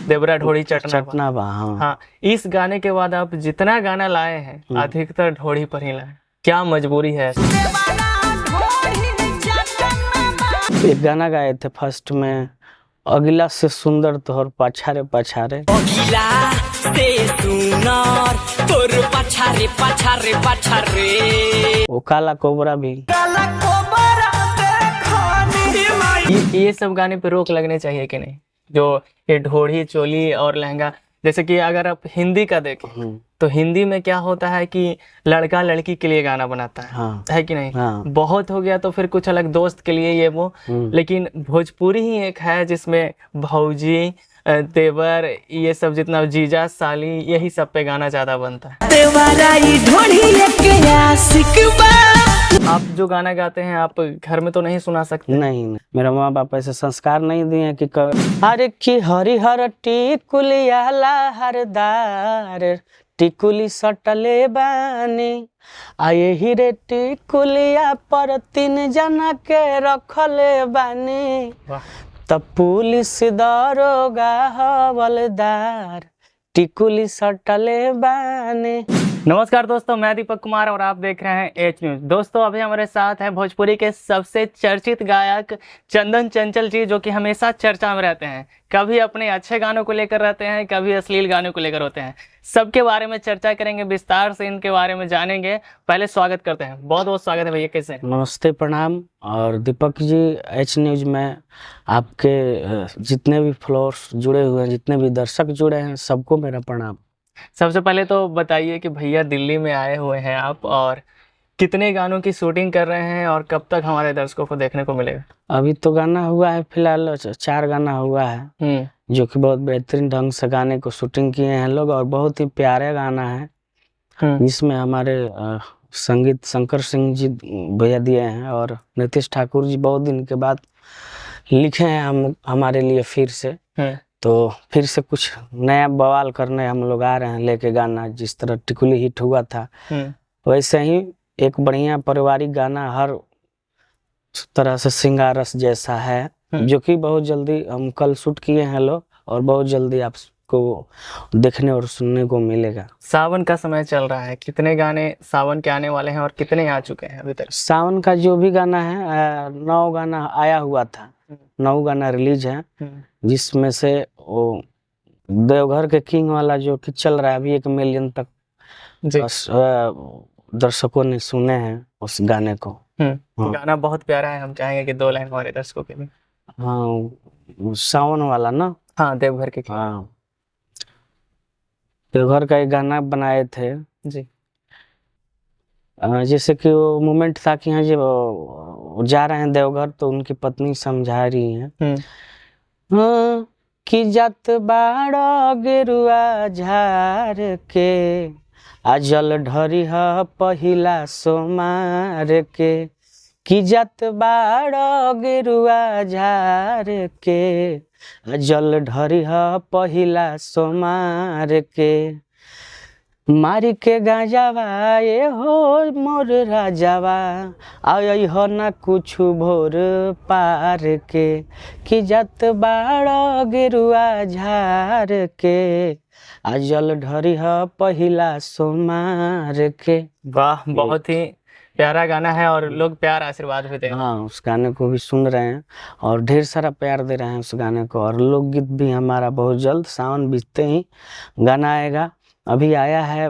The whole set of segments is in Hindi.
देवरा ढोड़ी चटना चटना बा। हाँ हाँ, इस गाने के बाद आप जितना गाना लाए हैं अधिकतर ढोड़ी पर ही लाए, क्या मजबूरी है? एक गाना गाए थे फर्स्ट में, अगला से सुंदर तोहर पछारे पछारे, अगला से सुंदर तोर पछारे पछारे पछारे, वो काला कोबरा भी। ये सब गाने पे रोक लगने चाहिए कि नहीं? जो ये ढोड़ी चोली और लहंगा, जैसे कि अगर आप हिंदी का देखें तो हिंदी में क्या होता है कि लड़का लड़की के लिए गाना बनाता है, हाँ है कि नहीं? हाँ बहुत हो गया तो फिर कुछ अलग दोस्त के लिए ये वो, लेकिन भोजपुरी ही एक है जिसमें भौजी देवर ये सब जितना जीजा साली यही सब पे गाना ज्यादा बनता है। आप जो गाना गाते हैं आप घर में तो नहीं सुना सकते? नहीं, मेरा माँ बाप ऐसे संस्कार नहीं दिए कि अरे कि हरिहर टिकुलिया लहरदार टिकुली सटले बानी, आ यही रे टिकुलिया पर 3 जना के रखले बानी, तब पुलिस दरोगा हवलदार टिकुली सटले बानी। नमस्कार दोस्तों, मैं दीपक कुमार और आप देख रहे हैं एच न्यूज। दोस्तों अभी हमारे साथ हैं भोजपुरी के सबसे चर्चित गायक चंदन चंचल जी, जो कि हमेशा चर्चा में रहते हैं। कभी अपने अच्छे गानों को लेकर रहते हैं, कभी अश्लील गानों को लेकर होते हैं। सबके बारे में चर्चा करेंगे, विस्तार से इनके बारे में जानेंगे। पहले स्वागत करते हैं, बहुत बहुत स्वागत है भैया, कैसे हैं? नमस्ते, प्रणाम। और दीपक जी, एच न्यूज में आपके जितने भी फॉलोअर्स जुड़े हुए हैं, जितने भी दर्शक जुड़े हैं, सबको मेरा प्रणाम। सबसे पहले तो बताइए कि भैया दिल्ली में आए हुए हैं आप, और कितने गानों की शूटिंग कर रहे हैं और कब तक हमारे दर्शकों को देखने को मिलेगा? अभी तो गाना हुआ है, फिलहाल 4 गाना हुआ है, जो कि बहुत बेहतरीन ढंग से गाने को शूटिंग किए हैं लोग, और बहुत ही प्यारे गाना है। जिसमें हमारे संगीत शंकर सिंह जी भैया दिए हैं, और नीतीश ठाकुर जी बहुत दिन के बाद लिखे हैं हमारे लिए फिर से। तो फिर से कुछ नया बवाल करने हम लोग आ रहे हैं लेके गाना। जिस तरह टिकुली हिट हुआ था, वैसे ही एक बढ़िया पारिवारिक गाना, हर तरह से सिंगारस जैसा है, जो कि बहुत जल्दी हम कल शूट किए हैं लोग, और बहुत जल्दी आपको देखने और सुनने को मिलेगा। सावन का समय चल रहा है, कितने गाने सावन के आने वाले हैं और कितने आ चुके हैं अभी तक? सावन का जो भी गाना है, 9 गाना आया हुआ था, 9 गाना रिलीज है, जिसमें से वो देवघर के किंग वाला जो कि चल रहा है अभी 1 मिलियन तक दर्शकों ने सुने हैं उस गाने को। गाना बहुत प्यारा है, हम चाहेंगे कि 2 लाइन हमारे दर्शकों के लिए। हाँ, सावन वाला ना? हाँ, देवघर के। हाँ, देवघर का एक गाना बनाए थे जी। जैसे कि वो मोमेंट था कि हाँ, जब जा रहे हैं देवघर तो उनकी पत्नी समझा रही है कि जत बाड़ा गेरुआ झार के, आ जल ढरी ह पहिला सोमार के, कि जत बाड़ा गेरुआ झार के, आ जल ढरी ह पहिला सोमार के, मारी के गाजावा ये हो मोर राजावा, आई हो ना कुछ भोर पार के, कि जत बाड़ा गेरुआ झार के, आ जल ढरी ह पहिला सोमार के। वाह, बहुत ही प्यारा गाना है और लोग प्यार आशीर्वाद भी दे रहे हैं। हाँ, उस गाने को भी सुन रहे हैं और ढेर सारा प्यार दे रहे हैं उस गाने को। और लोकगीत भी हमारा बहुत जल्द सावन बीतते ही गाना आएगा। अभी आया है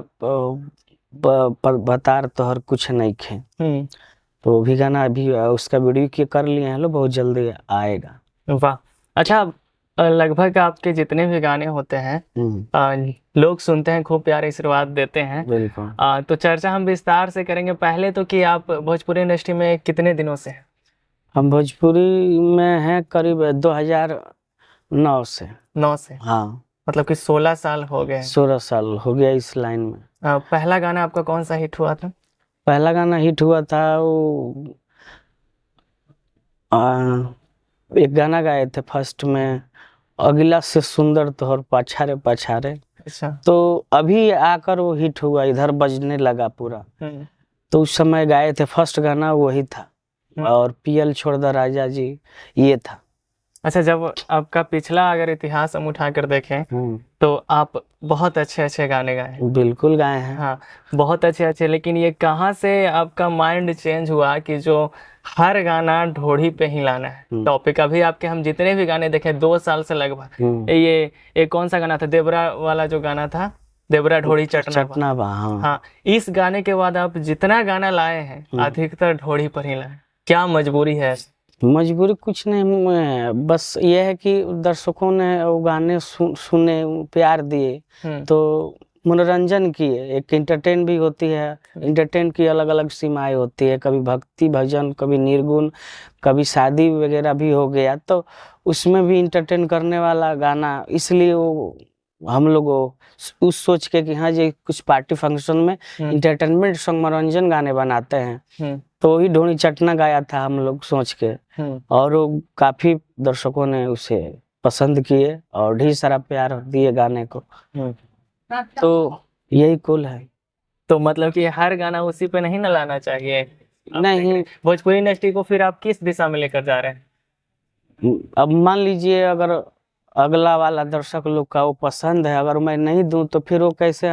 बतार तोहर कुछ नहीं खे, तो भी गाना अभी उसका वीडियो कर लिए हैं लोग, बहुत जल्दी आएगा। वाह, अच्छा, लगभग आपके जितने भी गाने होते हैं लोग सुनते हैं, खूब प्यारे आशीर्वाद देते हैं। बिल्कुल। तो चर्चा हम विस्तार से करेंगे। पहले तो कि आप भोजपुरी इंडस्ट्री में कितने दिनों से हैं? हम भोजपुरी में हैं करीब 2009 से। 9 से? हाँ, मतलब कि 16 साल हो गए। 16 साल हो गया इस लाइन में। पहला गाना आपका कौन सा हिट हुआ था? पहला गाना हिट हुआ था वो एक गाना गाए थे फर्स्ट में, अगला से सुंदर तोहर पछारे पछारे। अच्छा। तो अभी आकर वो हिट हुआ, इधर बजने लगा पूरा। तो उस समय गाए थे, फर्स्ट गाना वही था। और पीएल छोड़ द राजा जी ये था। अच्छा, जब आपका पिछला अगर इतिहास हम उठा कर देखें तो आप बहुत अच्छे अच्छे गाने गाए हैं। बिल्कुल गाए हैं। हाँ, बहुत अच्छे अच्छे, लेकिन ये कहाँ से आपका माइंड चेंज हुआ कि जो हर गाना ढोड़ी पे ही लाना है टॉपिक? अभी आपके हम जितने भी गाने देखे 2 साल से लगभग, ये कौन सा गाना था, देवरा वाला जो गाना था, देवरा ढोड़ी चटना बा। चटना बा, हाँ। हाँ, इस गाने के बाद आप जितना गाना लाए हैं अधिकतर ढोड़ी पर ही लाए, क्या मजबूरी है? मजबूरी कुछ नहीं, बस ये है कि दर्शकों ने वो गाने सुने, प्यार दिए तो मनोरंजन किए, एक एंटरटेन भी होती है। एंटरटेन की अलग अलग सीमाएं होती है, कभी भक्ति भजन, कभी निर्गुण, कभी शादी वगैरह भी हो गया, तो उसमें भी एंटरटेन करने वाला गाना, इसलिए वो हम लोग उस सोच के कि हाँ जी कुछ पार्टी फंक्शन में इंटरटेनमेंट सॉन्ग, मनोरंजन गाने बनाते हैं, तो वही ढोड़ी चटना गाया था हम लोग सोच के, और वो काफी दर्शकों ने उसे पसंद किए और ढेर सारा प्यार दिए गाने को, तो यही कुल है। तो मतलब कि हर गाना उसी पे नहीं ना लाना चाहिए? नहीं, भोजपुरी इंडस्ट्री को फिर आप किस दिशा में लेकर जा रहे हैं? अब मान लीजिए अगर अगला वाला दर्शक लोग का वो पसंद है, अगर मैं नहीं दूं तो फिर वो कैसे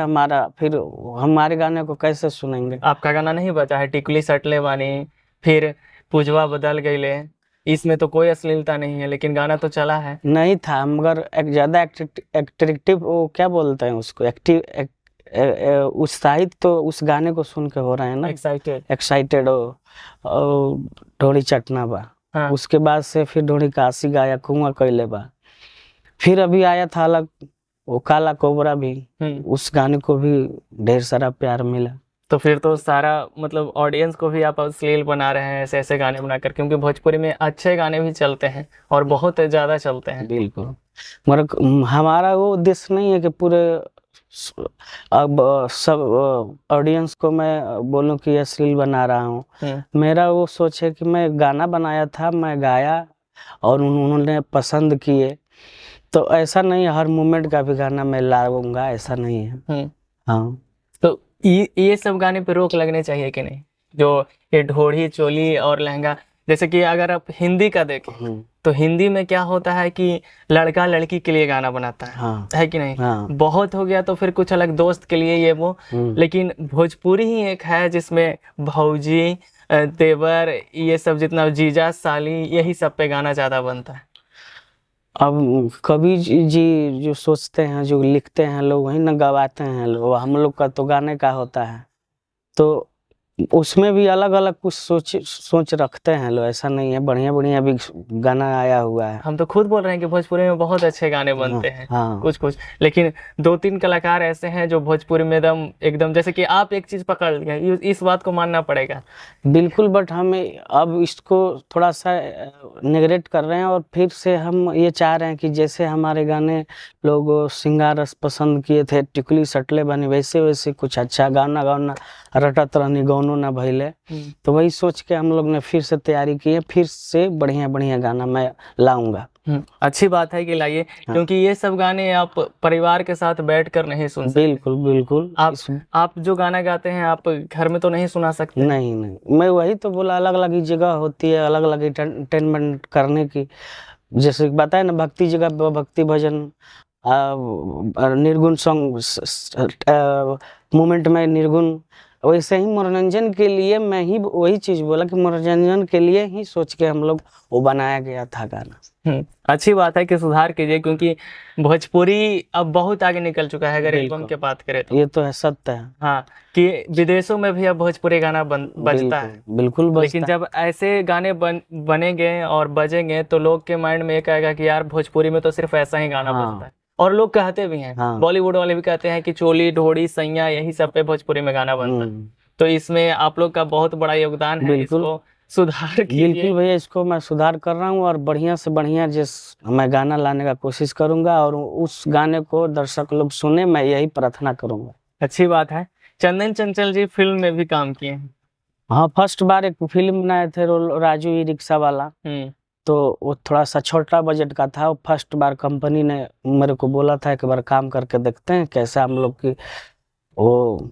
फिर हमारे गाने को कैसे सुनेंगे? आपका गाना नहीं बचा है टिकुली सटले वानी, फिर पुजवा बदल गईले, इसमें तो कोई अश्लीलता नहीं है, लेकिन गाना तो चला है। नहीं था, मगर एक ज्यादा एक्टिव, वो क्या बोलते हैं उसको, उत्साहित तो उस गाने को सुन के हो रहे हैं ना, एक्साइटेड ढोड़ी चटना बा। हाँ। उसके बाद से फिर ढोड़ी काशी गाया, कुआं कैले बा, फिर अभी आया था अलग वो काला कोबरा भी, उस गाने को भी ढेर सारा प्यार मिला। तो फिर तो सारा मतलब ऑडियंस को भी आप अश्लील बना रहे हैं ऐसे ऐसे गाने बनाकर, क्योंकि भोजपुरी में अच्छे गाने भी चलते हैं और बहुत ज्यादा चलते हैं। बिल्कुल, मगर हमारा वो उद्देश्य नहीं है कि पूरे अब सब ऑडियंस को मैं बोलूं कि अश्लील बना रहा हूँ। मेरा वो सोच है कि मैं गाना बनाया था, मैं गाया और उन्होंने पसंद किए, तो ऐसा नहीं हर मोमेंट का भी गाना मैं लाऊंगा, ऐसा नहीं है। हाँ, तो ये सब गाने पे रोक लगने चाहिए कि नहीं? जो ये ढोड़ी चोली और लहंगा, जैसे कि अगर आप हिंदी का देखें तो हिंदी में क्या होता है कि लड़का लड़की के लिए गाना बनाता है, है कि नहीं? बहुत हो गया तो फिर कुछ अलग दोस्त के लिए ये वो, लेकिन भोजपुरी ही एक है जिसमें भौजी, देवर, ये सब जितना जीजा साली, यही सब पे गाना ज्यादा बनता है। अब कवि जी जो सोचते हैं, जो लिखते हैं लोग, वही ना गवाते हैं लोग। हम लोग का तो गाने का होता है, तो उसमें भी अलग अलग कुछ सोच रखते हैं लोग, ऐसा नहीं है। बढ़िया बढ़िया भी गाना आया हुआ है। हम तो खुद बोल रहे हैं कि भोजपुरी में बहुत अच्छे गाने बनते हैं। कुछ कुछ, लेकिन 2-3 कलाकार ऐसे हैं जो भोजपुरी में एकदम जैसे कि आप एक चीज पकड़ लिए, इस बात को मानना पड़ेगा। बिल्कुल, बट हमें अब इसको थोड़ा सा नेगलेक्ट कर रहे हैं, और फिर से हम ये चाह रहे हैं कि जैसे हमारे गाने लोग सिंगार पसंद किए थे, टिकुली सटले बने, वैसे वैसे कुछ अच्छा गाना रटत रहनी गौनो ना भइले, तो वही सोच के हम लोग ने फिर से तैयारी की है, फिर से बढ़िया बढ़िया गाना मैं लाऊंगा। अच्छी बात है कि लाइए, क्योंकि ये सब गाने आप परिवार के साथ बैठकर नहीं सुन सकते। बिल्कुल बिल्कुल, आप जो गाना गाते हैं आप घर में तो नहीं सुना सकते। नहीं, मैं वही तो बोला, अलग अलग जगह होती है, अलग अलग एंटरटेनमेंट करने की। जैसे बताए ना, भक्ति जगह भक्ति भजन, निर्गुण सॉन्ग मोमेंट में निर्गुण, वैसे ही मनोरंजन के लिए मैं ही वही चीज बोला कि मनोरंजन के लिए ही सोच के हम लोग वो बनाया गया था गाना। अच्छी बात है कि सुधार कीजिए, क्योंकि भोजपुरी अब बहुत आगे निकल चुका है। अगर एल्बम की बात करें तो ये तो है, सत्य है। हाँ, कि विदेशों में भी अब भोजपुरी गाना बजता है। बिल्कुल बजता। लेकिन जब ऐसे गाने बनेंगे और बजेंगे तो लोग के माइंड में एक आएगा कि यार भोजपुरी में तो सिर्फ ऐसा ही गाना बजता है। और लोग कहते भी हैं, बॉलीवुड वाले भी कहते हैं कि चोली ढोड़ी सैया यही सब पे भोजपुरी में गाना बनता है। तो इसमें आप लोग का बहुत बड़ा योगदान है, इसको सुधार कीजिए। बिल्कुल भैया, इसको मैं सुधार कर रहा हूँ, और बढ़िया से बढ़िया मैं गाना लाने का कोशिश करूंगा, और उस गाने को दर्शक लोग सुने, मैं यही प्रार्थना करूंगा। अच्छी बात है। चंदन चंचल जी फिल्म में भी काम किए हैं। हाँ, फर्स्ट बार एक फिल्म बनाए थे, राजू ई रिक्शा वाला, तो वो थोड़ा सा छोटा बजट का था। वो फर्स्ट बार कंपनी ने मेरे को बोला था एक बार काम करके देखते हैं कैसा हम लोग की वो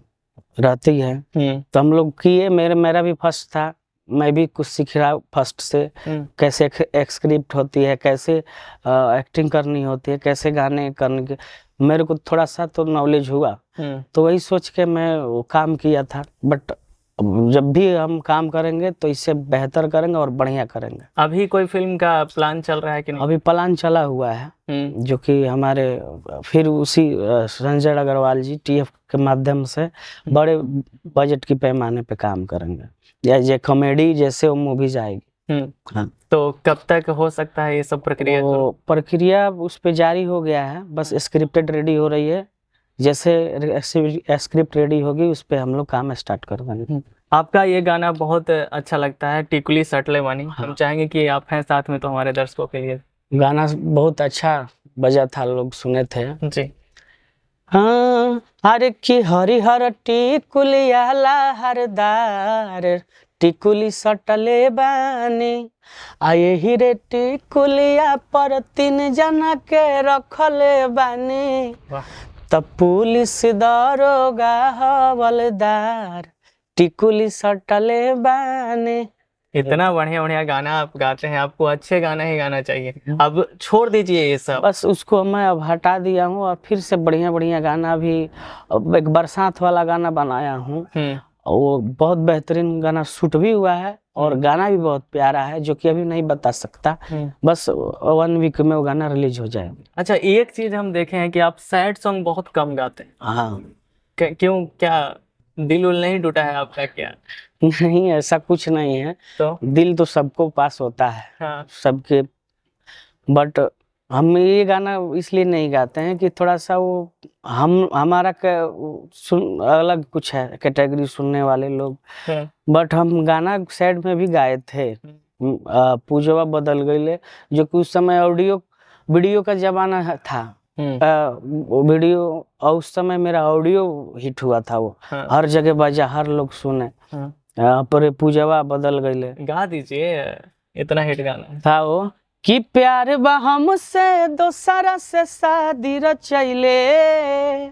रहती है, तो हम लोग किए। मेरा भी फर्स्ट था, मैं भी कुछ सीख रहा हूँ फर्स्ट से, कैसे स्क्रिप्ट होती है, कैसे एक्टिंग करनी होती है, कैसे गाने करने के मेरे को थोड़ा सा तो नॉलेज हुआ। तो वही सोच के मैं वो काम किया था। बट जब भी हम काम करेंगे तो इससे बेहतर करेंगे और बढ़िया करेंगे। अभी कोई फिल्म का प्लान चल रहा है कि नहीं? अभी प्लान चला हुआ है, जो कि हमारे फिर उसी संजय अग्रवाल जी TF के माध्यम से बड़े बजट की पैमाने पे काम करेंगे, या ये कॉमेडी जैसे वो मूवीज आएगी। हाँ। तो कब तक हो सकता है ये सब प्रक्रिया? तो प्रक्रिया उस पे जारी हो गया है, बस स्क्रिप्टेड रेडी हो रही है। जैसे स्क्रिप्ट रेडी होगी उस पे हम लोग काम स्टार्ट कर देंगे। आपका ये गाना बहुत अच्छा लगता है, टिकुली सटले वानी। हाँ। हम चाहेंगे कि आप हैं साथ में तो हमारे दर्शकों के लिए। गाना बहुत अच्छा बजा था, लोग सुने थे जी। हाँ, अरे की हरिहर टिकुलिया लहरदार टिकुली सटले बानी, आये हीरे टिकुलिया पर 3 जना के रखले बानी, तब पुलिस दरोगा हवलदार टिकुली सटले बानी। इतना बढ़िया बढ़िया गाना आप गाते हैं, आपको अच्छे गाना ही गाना चाहिए। अब छोड़ दीजिए ये सब, बस उसको मैं अब हटा दिया हूँ और फिर से बढ़िया बढ़िया गाना भी, एक बरसात वाला गाना बनाया हूँ। वो बहुत बेहतरीन गाना शूट भी हुआ है और गाना भी बहुत प्यारा है, जो कि अभी नहीं बता सकता। बस 1 वीक में वो गाना रिलीज हो जाएगा। अच्छा, एक चीज हम देखे हैं कि आप सैड सॉन्ग बहुत कम गाते हैं। हाँ। क्यों, क्या दिल उल नहीं टूटा है आपका क्या? नहीं, ऐसा कुछ नहीं है। तो दिल तो सबको पास होता है। हाँ। सबके, बट हम ये गाना इसलिए नहीं गाते हैं कि थोड़ा सा वो हमारा अलग कुछ है कैटेगरी सुनने वाले लोग। बट हम गाना सैड में भी गाए थे, पूजवा बदल गईले, जो कि उस समय ऑडियो वीडियो का जमाना था। वीडियो, और उस समय मेरा ऑडियो हिट हुआ था, वो हर जगह बजा, हर लोग सुने। पर पूजवा बदल गईले गा दीजिए, इतना हिट गाना था वो। कि प्यार बा हमसे दोसरा से शादी रचैले,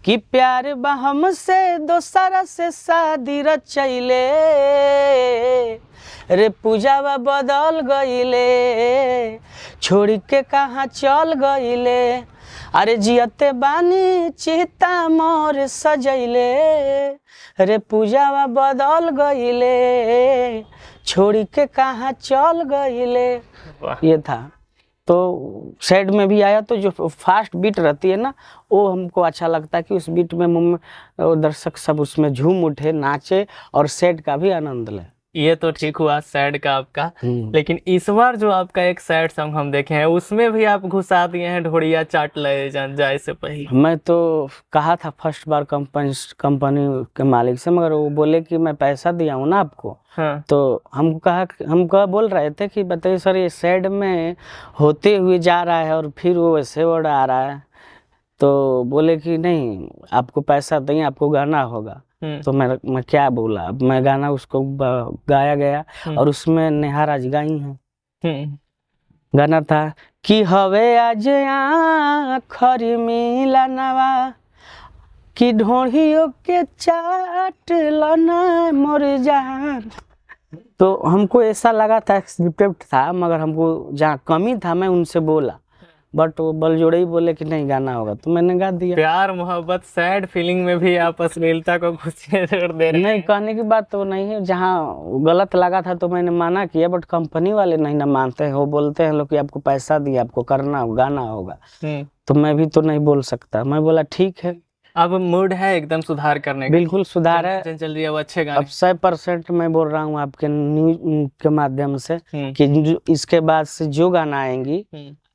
कि प्यार बा हमसे दोसरा से शादी रचैले, रे पूजावा बदल गईले, छोड़ के कहाँ चल गईले, अरे जियते बानी चिता मोर सजैले, रे पूजावा बदल गईले, छोड़ के कहाँ चल गईले। ये था। तो सैड में भी आया, तो जो फास्ट बीट रहती है ना, वो हमको अच्छा लगता है कि उस बीट में दर्शक सब उसमें झूम उठे, नाचे और सैड का भी आनंद ले। ये तो ठीक हुआ सैड का आपका, लेकिन इस बार जो आपका एक सैड सॉन्ग हम देखे हैं उसमें भी आप घुसा दिए हैं ढोड़िया चाट ले जाए से पहले। मैं तो कहा था फर्स्ट बार कंपनी के मालिक से, मगर वो बोले कि मैं पैसा दिया हूँ ना आपको। हाँ। तो हम बोल रहे थे कि बताइए सर, ये सैड में होते हुए जा रहा है और फिर वो वैसे वर्ड आ रहा है। तो बोले कि नहीं, आपको पैसा देंगे, आपको गाना होगा। तो मैं क्या बोला, अब मैं गाना उसको गाया गया और उसमें नेहा राज गाई है। गाना था कि हवे आज आखरी मिलनवा, कि ढोढ़ियों के चाट लना मोर जान। तो हमको ऐसा लगा था स्क्रिप्टेड था, मगर हमको जहाँ कमी था मैं उनसे बोला, बट वो बलजोड़े ही बोले कि नहीं गाना होगा, तो मैंने गा दिया। प्यार मोहब्बत सैड फीलिंग में भी आप अश्लीलता को घुसे दे रहे हैं। नहीं, कहने की बात तो नहीं है, जहाँ गलत लगा था तो मैंने माना किया, बट कंपनी वाले नहीं ना मानते हैं। वो बोलते हैं लोग कि आपको पैसा दिया, आपको करना गाना होगा, तो मैं भी तो नहीं बोल सकता। मैं बोला ठीक है। अब मूड है एकदम सुधार करने का? बिल्कुल सुधार है, चंचल जी अब अच्छे गाने। अब 100% मैं बोल रहा हूँ आपके न्यूज के माध्यम से कि इसके बाद से जो गाना आएंगी,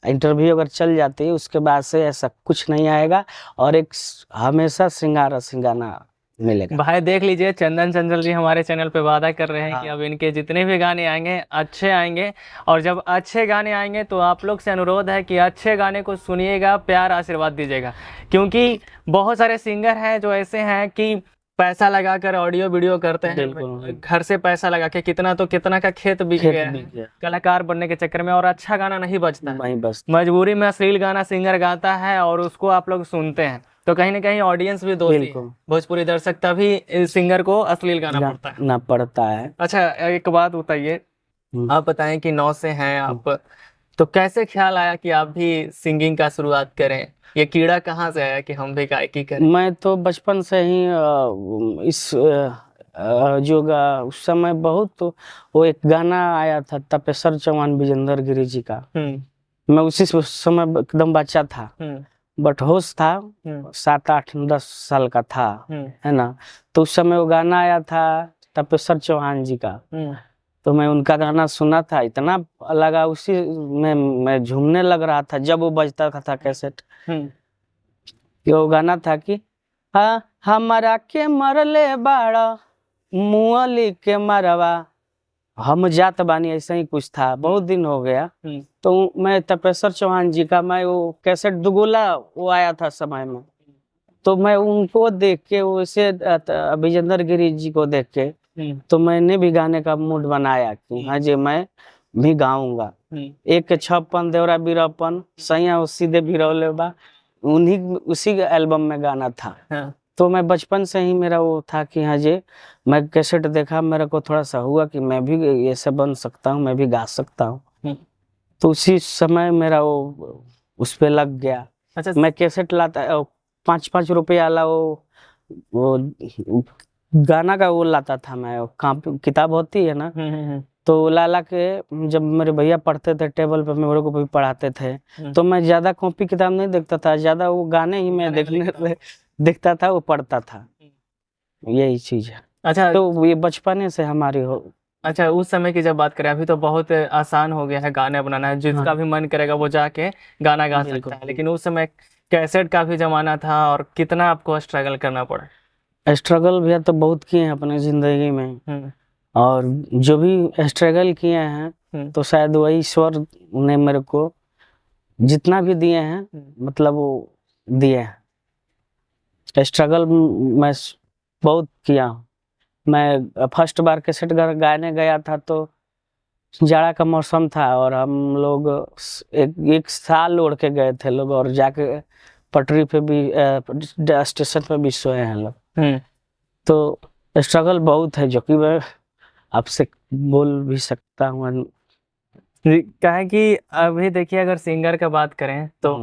इंटरव्यू अगर चल जाती है, उसके बाद से ऐसा कुछ नहीं आएगा और एक हमेशा सिंगारा सिंगाना मिलेगा। भाई देख लीजिए, चंदन चंचल जी हमारे चैनल पे वादा कर रहे हैं कि अब इनके जितने भी गाने आएंगे अच्छे आएंगे, और जब अच्छे गाने आएंगे तो आप लोग से अनुरोध है कि अच्छे गाने को सुनिएगा, प्यार आशीर्वाद दीजिएगा, क्योंकि बहुत सारे सिंगर हैं जो ऐसे हैं कि पैसा लगाकर ऑडियो वीडियो करते हैं, घर से पैसा लगा के कितना का खेत बिक गया कलाकार बनने के चक्कर में, और अच्छा गाना नहीं बजता। मजबूरी में अश्लील गाना सिंगर गाता है और उसको आप लोग सुनते हैं, तो कहीं ना कहीं ऑडियंस भी दोषी है, बिल्कुल। भोजपुरी दर्शक तभी सिंगर को अश्लील गाना पड़ता है। ना पड़ता है। अच्छा एक बात बताइए, आप बताएं कि 9 से हैं आप, तो कैसे ख्याल आया कि आप भी सिंगिंग का शुरुआत करें? ये कीड़ा कहाँ से आया कि हम भी गायकी करें? मैं तो बचपन से ही उस समय बहुत वो एक गाना आया था तपेश्वर चौहान विजेंद्र गिरी जी का, मैं उसी समय एकदम बच्चा था, बट होश था 7, 8, 10 साल का था, है ना। तो उस समय वो गाना आया था तपेश्वर चौहान जी का, तो मैं उनका गाना सुना था, इतना लगा उसी में मैं झूमने लग रहा था जब वो बजता था कैसेट। वो गाना था कि हाँ हमारा के मरले बाड़ा मुअली के मरवा हम जात बानी, ऐसा ही कुछ था, बहुत दिन हो गया। तो मैं तपेश्वर चौहान जी का मैं वो कैसेट दुगोला वो आया था समय में, तो मैं उनको देख के वैसे विजेंद्र गिरी जी को देख के तो मैंने भी गाने का मूड बनाया कि हाँ जी मैं भी गाऊंगा। एक छप्पन देवरा बीरापन सैया सीधे बिरौले बा, उन्हीं उसी एल्बम में गाना था। तो मैं बचपन से ही मेरा वो था कि हाँ जी मैं कैसेट देखा, मेरे को थोड़ा सा हुआ कि मैं भी ऐसे बन सकता हूँ, मैं भी गा सकता हूँ। तो उसी समय मेरा वो उस पे लग गया। अच्छा मैं कैसेट लाता 5-5 रुपया वाला वो गाना का वो लाता था मैं, किताब होती है ना, तो ला के जब मेरे भैया पढ़ते थे टेबल पे मेरे को भी पढ़ाते थे, तो मैं ज्यादा कॉपी किताब नहीं देखता था, ज्यादा वो गाने ही मैं देखता था, वो पढ़ता था, यही चीज है। अच्छा तो ये बचपने से हमारी हो। अच्छा उस समय की जब बात करें, अभी तो बहुत आसान हो गया है गाने बनाना, जिसका भी मन करेगा वो जाके गाना गा सकता है, लेकिन उस समय कैसेट का भी जमाना था, और कितना आपको स्ट्रगल करना पड़ा? स्ट्रगल भी तो बहुत किए हैं अपने जिंदगी में, और जो भी स्ट्रगल किए हैं तो शायद वही ईश्वर ने मेरे को जितना भी दिए हैं मतलब वो दिए हैं। स्ट्रगल मैं बहुत किया हूँ। मैं फर्स्ट बार कैसेट गाने गया था तो जाड़ा का मौसम था, और हम लोग एक साल ओढ़ के गए थे लोग, और जाके पटरी पे भी स्टेशन पे भी सोए हैं लोग। तो स्ट्रगल बहुत है जो कि मैं आपसे बोल भी सकता हूँ। कहें कि अभी देखिए अगर सिंगर का बात करें तो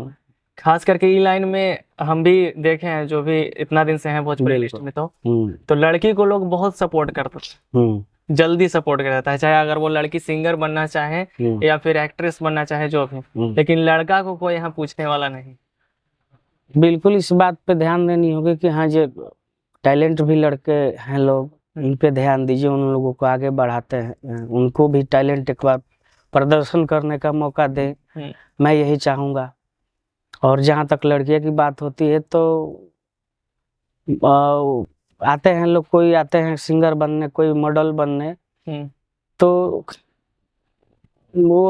खास करके ई लाइन में हम भी देखे हैं, जो भी इतना दिन से हैं भोजपुरी लिस्ट में, तो लड़की को लोग बहुत सपोर्ट करते थे, जल्दी सपोर्ट कर देता है, चाहे अगर वो लड़की सिंगर बनना चाहे या फिर एक्ट्रेस बनना चाहे जो भी, लेकिन लड़का को कोई यहाँ पूछने वाला नहीं। बिल्कुल इस बात पे ध्यान देनी होगी कि हाँ जो टैलेंट भी लड़के हैं लोग, इन पे ध्यान दीजिए, उन लोगों को आगे बढ़ाते हैं, उनको भी टैलेंट एक बार प्रदर्शन करने का मौका दे, मैं यही चाहूँगा। और जहाँ तक लड़कियों की बात होती है तो आते हैं लोग, कोई आते हैं सिंगर बनने, कोई मॉडल बनने, तो वो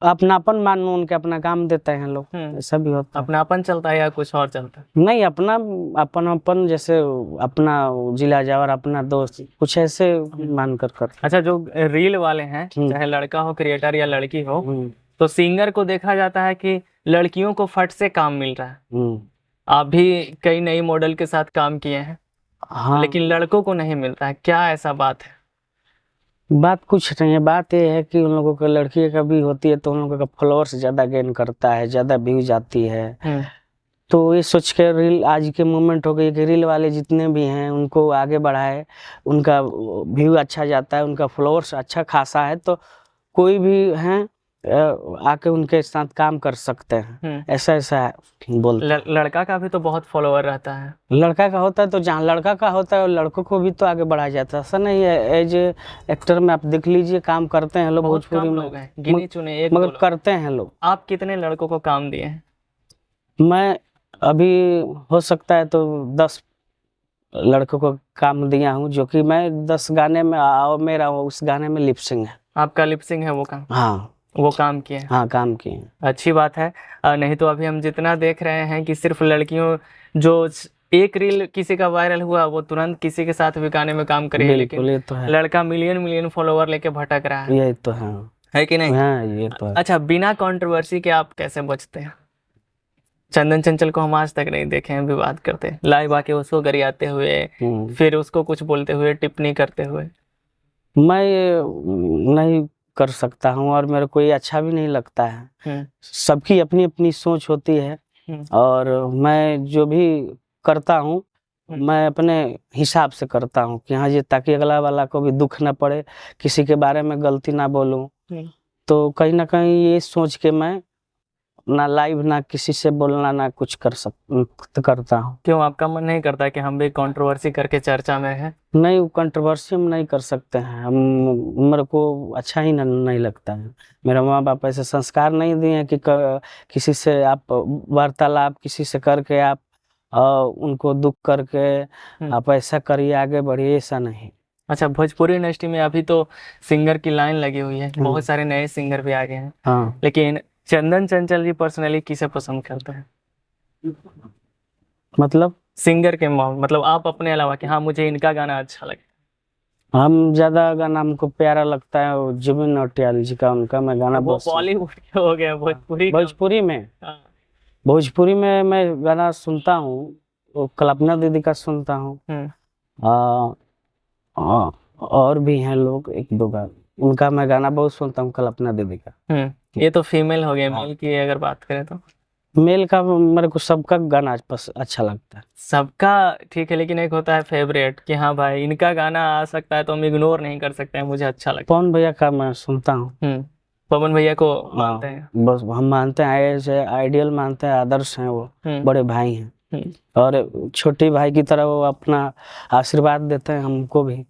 अपनापन मान उनके अपना काम देते हैं लोग, ऐसा भी होता है। अपनापन चलता है या कुछ और चलता है? नहीं, अपनापन जैसे अपना जिला जावर, अपना दोस्त, कुछ ऐसे मान कर। अच्छा जो रील वाले हैं, चाहे लड़का हो क्रिएटर या लड़की हो, तो सिंगर को देखा जाता है कि लड़कियों को फट से काम मिल रहा है। आप भी कई नई मॉडल के साथ काम किए हैं, हाँ, लेकिन लड़कों को नहीं मिलता है, क्या ऐसा बात है? बात कुछ नहीं है, बात ये है कि उन लोगों का लड़की का भी होती है तो उन लोगों का फॉलोअर्स ज्यादा गेन करता है, ज्यादा व्यूज आती है, तो ये सोच के रील आज के मोमेंट हो गई कि रील वाले जितने भी हैं उनको आगे बढ़ाए, उनका व्यू अच्छा जाता है, उनका फॉलोअर्स अच्छा खासा है, तो कोई भी हैं आके उनके साथ काम कर सकते हैं, ऐसा बोलते। लड़का का भी तो बहुत फॉलोअर रहता है। लड़का का होता है तो जहाँ लड़का का होता है लड़कों को भी तो आगे बढ़ाया जाता है, ऐसा नहीं है। एज एक्टर में आप देख लीजिए काम करते हैं लोग, भोजपुरी में गिने चुने एक मगर करते हैं लोग। आप कितने लड़कों को काम दिए हैं? मैं अभी हो सकता है तो 10 लड़कों को काम दिया हूँ, जो कि मैं 10 गाने में मेरा उस गाने में लिपसिंग है। आपका लिपसिंग है वो काम? हाँ, वो काम किए? हाँ, काम किए। अच्छी बात है। नहीं तो अभी हम जितना देख रहे हैं कि सिर्फ लड़कियों, जो एक रील किसी का वायरल हुआ वो तुरंत किसी के साथ भी गाने में काम करे, लेकिन तो है। लड़का मिलियन फॉलोवर लेके भटक रहा है। ये तो है कि नहीं? हाँ, ये तो है। अच्छा बिना कंट्रोवर्सी के आप कैसे बचते हैं? चंदन चंचल को हम आज तक नहीं देखे हैं विवाद करते, लाइव आके उसको गरियाते हुए, फिर उसको कुछ बोलते हुए, टिप्पणी करते हुए। मैं नहीं कर सकता हूँ और मेरे को ये अच्छा भी नहीं लगता है। सबकी अपनी अपनी सोच होती है और मैं जो भी करता हूँ मैं अपने हिसाब से करता हूँ कि हाँ जी, ताकि अगला वाला को भी दुख न पड़े, किसी के बारे में गलती ना बोलूं। तो कहीं ना कहीं ये सोच के मैं ना लाइव ना किसी से बोलना ना कुछ करता हूँ। क्यों आपका मन नहीं करता कि हम भी कंट्रोवर्सी करके चर्चा में है? नहीं, वो कंट्रोवर्सी हम नहीं कर सकते हैं। हम मेरे को अच्छा ही नहीं लगता है। मेरा माँ बाप ऐसे संस्कार नहीं दिए हैं कि किसी से आप वार्तालाप किसी से करके आप उनको दुख करके आप ऐसा करिए, आगे बढ़िए, ऐसा नहीं। अच्छा, भोजपुरी इंडस्ट्री में अभी तो सिंगर की लाइन लगी हुई है, बहुत सारे नए सिंगर भी आ गए हैं। हाँ। लेकिन चंदन चंचल जी पर्सनली किसे पसंद करते हैं? मतलब सिंगर के मतलब आप अपने अलावा कि हाँ मुझे इनका गाना अच्छा लगता है। हम ज्यादा गाना हमको प्यारा लगता है वो जुबिन नौटियाल जी का, उनका मैं गाना वो बॉलीवुड के हो गए, भोजपुरी में। भोजपुरी में मैं गाना सुनता हूँ, वो कल्पना दीदी का सुनता हूँ। और भी हैं लोग एक दो गाना, उनका मैं गाना बहुत सुनता हूँ, कल्पना दीदी का। ये तो फीमेल हो गए। मेल की अगर बात करें तो मेल का मेरे को सबका गाना अच्छा लगता है। सबका ठीक है, लेकिन एक होता है फेवरेट कि हाँ भाई इनका गाना आ सकता है तो हम इग्नोर नहीं कर सकते हैं, मुझे अच्छा लगता है। पवन भैया का मैं सुनता हूँ। पवन भैया को मानते हैं? बस हम मानते हैं, ऐसे आइडियल मानते हैं, आदर्श हैं, वो बड़े भाई हैं और छोटे भाई की तरह वो अपना आशीर्वाद देते हैं हमको भी।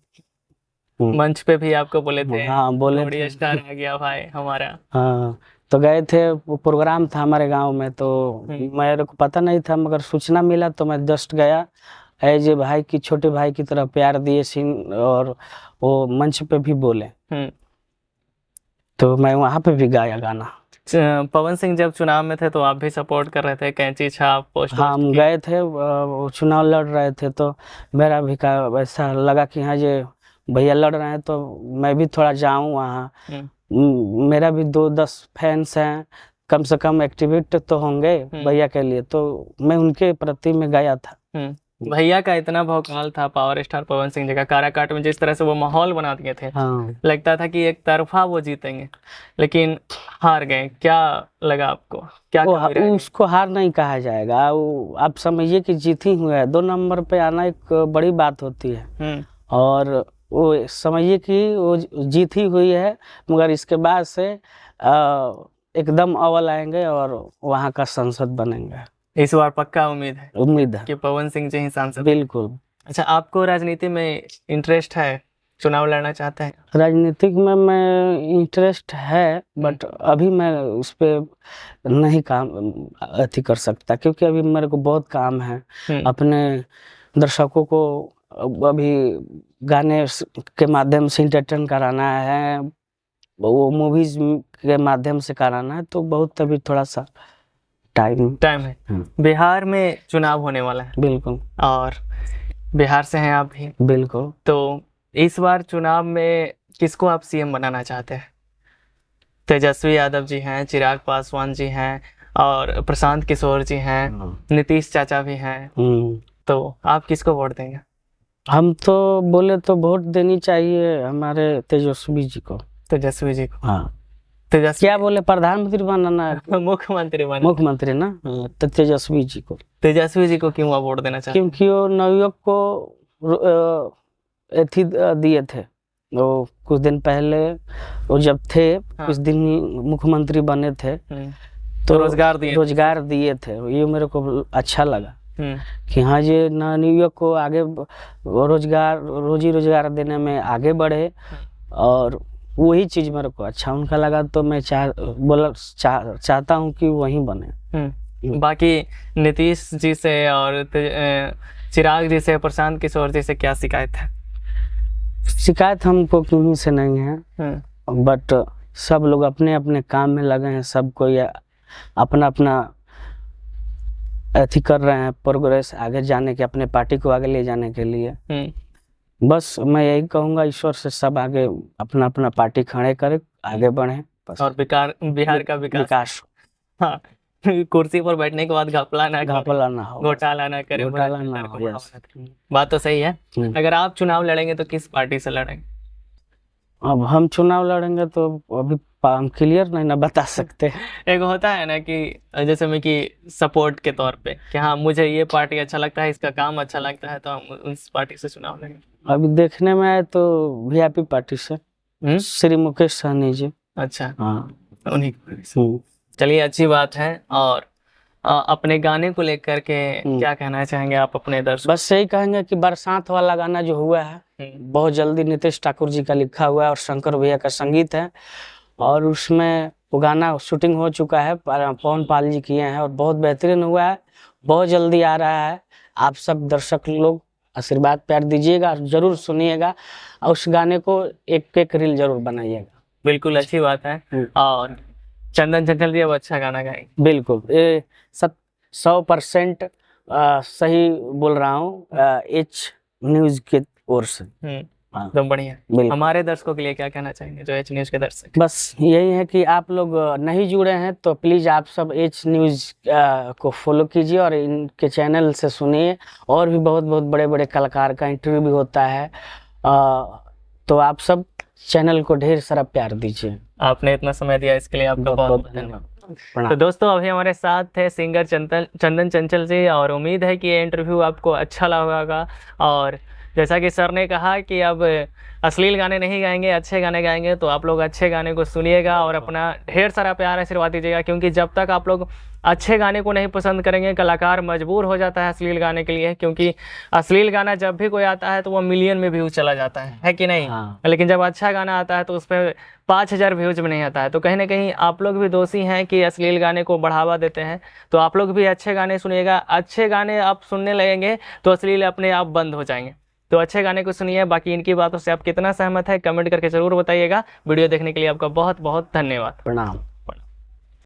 मंच पे भी आपको बोले थे? हाँ, बोले थे। स्टार आ गया भाई हमारा। हाँ, तो गए थे, वो प्रोग्राम था हमारे गांव में, तो मेरे को पता नहीं था, मगर सूचना मिला तो मैं जस्ट गया, एज ए भाई की, छोटे भाई की तरह प्यार दिए सीन, और वो मंच पे भी बोले, तो मैं वहां पे भी गाया गाना। पवन सिंह जब चुनाव में थे तो आप भी सपोर्ट कर रहे थे, कैंची छाप पोस्ट? हाँ, हम गए थे, वो चुनाव लड़ रहे थे, तो मेरा भी ऐसा लगा कि हाँ ये भैया लड़ रहे हैं तो मैं भी थोड़ा जाऊं वहाँ। मेरा भी 2-10 फैंस हैं, कम से कम एक्टिविस्ट तो होंगे भैया के लिए, तो मैं उनके प्रति में गया था। भैया का इतना भौकाल था पावर स्टार पवन सिंह जी का, काराकाट में जिस तरह से वो माहौल बना दिए थे। हाँ। लगता था कि एक तरफा वो जीतेंगे, लेकिन हार गए। क्या लगा आपको? क्या उसको हार नहीं कहा जाएगा, वो आप समझिए कि जीत ही हुआ है। 2 नंबर पे आना एक बड़ी बात होती है, और वो समझिए कि वो जीत ही हुई है, मगर इसके बाद से एकदम अव्वल आएंगे और वहाँ का सांसद बनेंगे। इस बार पक्का उम्मीद है कि पवन सिंह जी ही सांसद? बिल्कुल। अच्छा, आपको राजनीति में इंटरेस्ट है? चुनाव लड़ना चाहते हैं? राजनीतिक में मैं इंटरेस्ट है, बट अभी मैं उस पर नहीं काम अति कर सकता, क्योंकि अभी मेरे को बहुत काम है। अपने दर्शकों को अभी गाने के माध्यम से इंटरटेन कराना है, वो मूवीज के माध्यम से कराना है, तो बहुत अभी थोड़ा सा टाइम है। बिहार में चुनाव होने वाला है। बिल्कुल। और बिहार से हैं आप भी? बिल्कुल। तो इस बार चुनाव में किसको आप सीएम बनाना चाहते हैं? तेजस्वी यादव जी हैं, चिराग पासवान जी हैं, और प्रशांत किशोर जी हैं, नीतीश चाचा भी हैं, तो आप किसको वोट देंगे? हम तो बोले तो वोट देनी चाहिए हमारे तेजस्वी जी को। तेजस्वी जी को? हाँ। तेजस्वी क्या बोले, प्रधानमंत्री बनाना? मुख्यमंत्री ना, तो तेजस्वी जी को। तेजस्वी जी को क्यों आप वोट देना चाहते? क्योंकि वो नवयुवक को एथी दिए थे, वो कुछ दिन पहले वो जब थे, कुछ दिन मुख्यमंत्री बने थे, तो रोजगार दिए थे। ये मेरे को अच्छा लगा कि हाँ ये नवयुवक को आगे रोजी रोजगार देने में आगे बढ़े, और वही चीज मेरे को अच्छा उनका लगा, तो मैं चाहता हूँ कि वही बने। बाकी नीतीश जी से और चिराग जी से, प्रशांत किशोर जी से क्या शिकायत है? शिकायत हमको किन्हीं से नहीं है, बट सब लोग अपने अपने काम में लगे हैं, सब कोई अपना अपना अथी कर रहे हैं, प्रोग्रेस आगे जाने के, अपने पार्टी को आगे ले जाने के लिए। बस मैं यही कहूँगा, ईश्वर से सब आगे अपना अपना पार्टी खड़े करे, आगे बढ़े, और बिहार का विकास। हाँ, कुर्सी पर बैठने के बाद घपला ना करे, घपला ना हो, घोटाला ना करे, घोटाला ना उन्होंने हो, बढ़ावा यस। ना दे। बात तो सही है। हम्म। अगर आप चुनाव लड़ेंगे तो किस पार्टी से लड़ेंगे? अब हम चुनाव लड़ेंगे तो अभी हम क्लियर नहीं ना बता सकते। एक होता है ना कि जैसे मैं कि सपोर्ट के तौर पे कि हाँ मुझे ये पार्टी अच्छा लगता है, इसका काम अच्छा लगता है, तो हम उस पार्टी से चुनाव लड़ेंगे। अभी देखने में आए तो वीआईपी पार्टी से श्री मुकेश सहनी जी। अच्छा, हाँ। उन्हीं की पार्टी से। चलिए, अच्छी बात है। और अपने गाने को लेकर के क्या कहना चाहेंगे आप अपने दर्शक? बस यही कहेंगे कि बरसात वाला गाना जो हुआ है बहुत जल्दी नितेश ठाकुर जी का लिखा हुआ है और शंकर भैया का संगीत है, और उसमें वो गाना शूटिंग हो चुका है, पवन पाल जी किए हैं और बहुत बेहतरीन हुआ है। बहुत जल्दी आ रहा है, आप सब दर्शक लोग आशीर्वाद प्यार दीजिएगा, जरूर सुनिएगा और उस गाने को एक एक रील जरूर बनाइएगा। बिल्कुल, अच्छी बात है। और चंदन चंचल जी अब अच्छा गाना गाएंगे। बिल्कुल, ये 100% सही बोल रहा हूँ एच न्यूज के ओर से। तो बढ़िया। हमारे दर्शकों के लिए क्या कहना चाहेंगे, जो एच न्यूज के दर्शक? बस यही है कि आप लोग नहीं जुड़े हैं तो प्लीज आप सब एच न्यूज को फॉलो कीजिए और इनके चैनल से सुनिए, और भी बहुत बहुत बड़े बड़े कलाकार का इंटरव्यू भी होता है। तो आप सब चैनल को ढेर सारा प्यार दीजिए। आपने इतना समय दिया इसके लिए आपका बहुत बहुत धन्यवाद। तो दोस्तों, अभी हमारे साथ थे सिंगर चंदन चंचल जी, और उम्मीद है कि ये इंटरव्यू आपको अच्छा लगा होगा। और जैसा कि सर ने कहा कि अब अश्लील गाने नहीं गाएंगे, अच्छे गाने गाएंगे, तो आप लोग अच्छे गाने को सुनिएगा और अपना ढेर सारा प्यार आशीर्वाद दीजिएगा, क्योंकि जब तक आप लोग अच्छे गाने को नहीं पसंद करेंगे, कलाकार मजबूर हो जाता है अश्लील गाने के लिए, क्योंकि अश्लील गाना जब भी कोई आता है तो वो मिलियन में व्यूज चला जाता है कि नहीं? लेकिन जब अच्छा गाना आता है तो उस पर 5000 व्यूज में नहीं आता है। तो कहीं ना कहीं आप लोग भी दोषी हैं कि अश्लील गाने को बढ़ावा देते हैं। तो आप लोग भी अच्छे गाने सुनिएगा, अच्छे गाने आप सुनने लगेंगे तो अश्लील अपने आप बंद हो जाएंगे। तो अच्छे गाने को सुनिए। बाकी इनकी बातों से आप कितना सहमत है कमेंट करके जरूर बताइएगा। वीडियो देखने के लिए आपका बहुत बहुत धन्यवाद। प्रणाम।